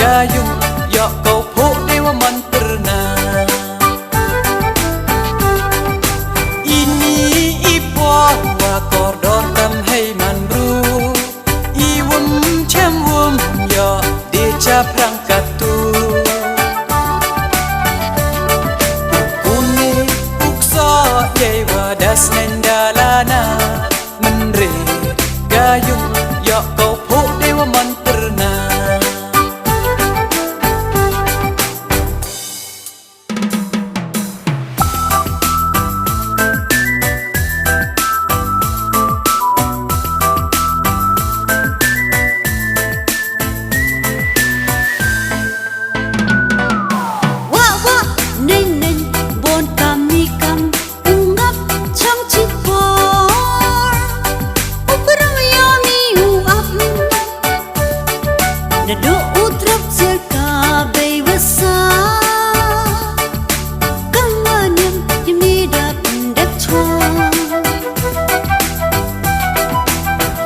gayung ya kau puk dewa man pernah. Ini ipon wa kordor tam hai man bru iwum chem wum ya deca perangkat tu kuni uksa yai wadas nendalana menre gayung ya kau puk dewa man pernah.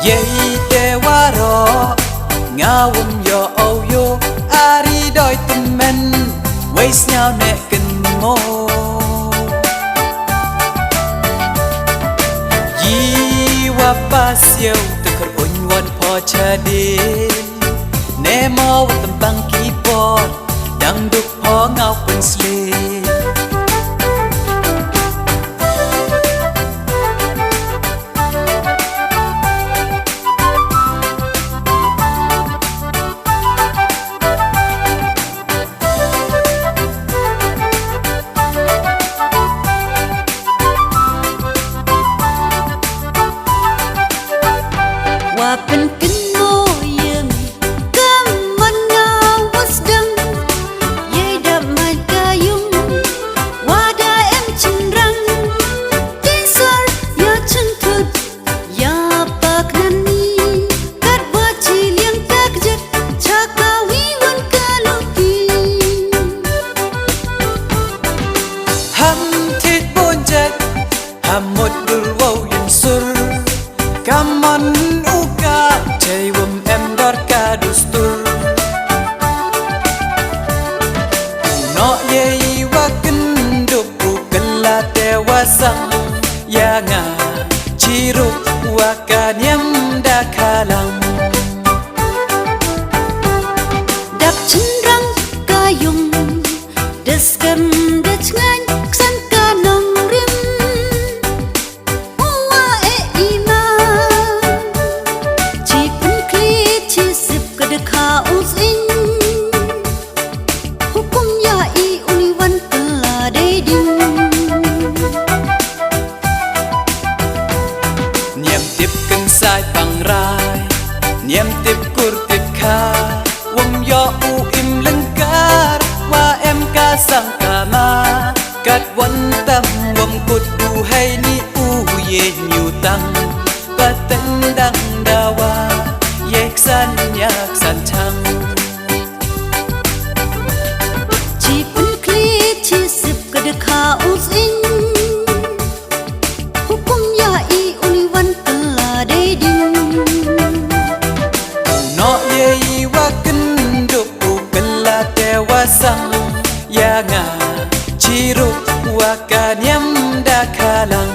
Yei dewa ro ngawum yo au yo ari doi temen wais nhau ne ken mo yi wa pas yo tekar unwan po chadin ne mo tembang keyboard dangdut po ngau pun slim. Wapen keno yang kemenang wasdang ye damai gayung wada em cendrang kisar ya centut ya pak nani kat wacil yang takjak cakawi wan kaluki Ham tit bonjat hamut durwau yang sur kaman Jaiwum em dor kadustur no yei wa kenduk kela dewasang ya nga ciruk wa kanyam dakalang dak cendrang gayung deskan decngan ksan kanong rim wa e ima dekha using hukum ya i uniwan telah deding niam tip keng sai pang rai niam tip kur tip kha wong yo u im lengkar wa em ka sang kama kat wan tam wong kut u hai ni u ye nyu tang pateng dang dawa yek san yak san chang chi pun kli chi sip kadekha using hukum ya i uniwan telah deding no yei wa kenduk kela dewasang ya nga ciruk wa kanyam dakalang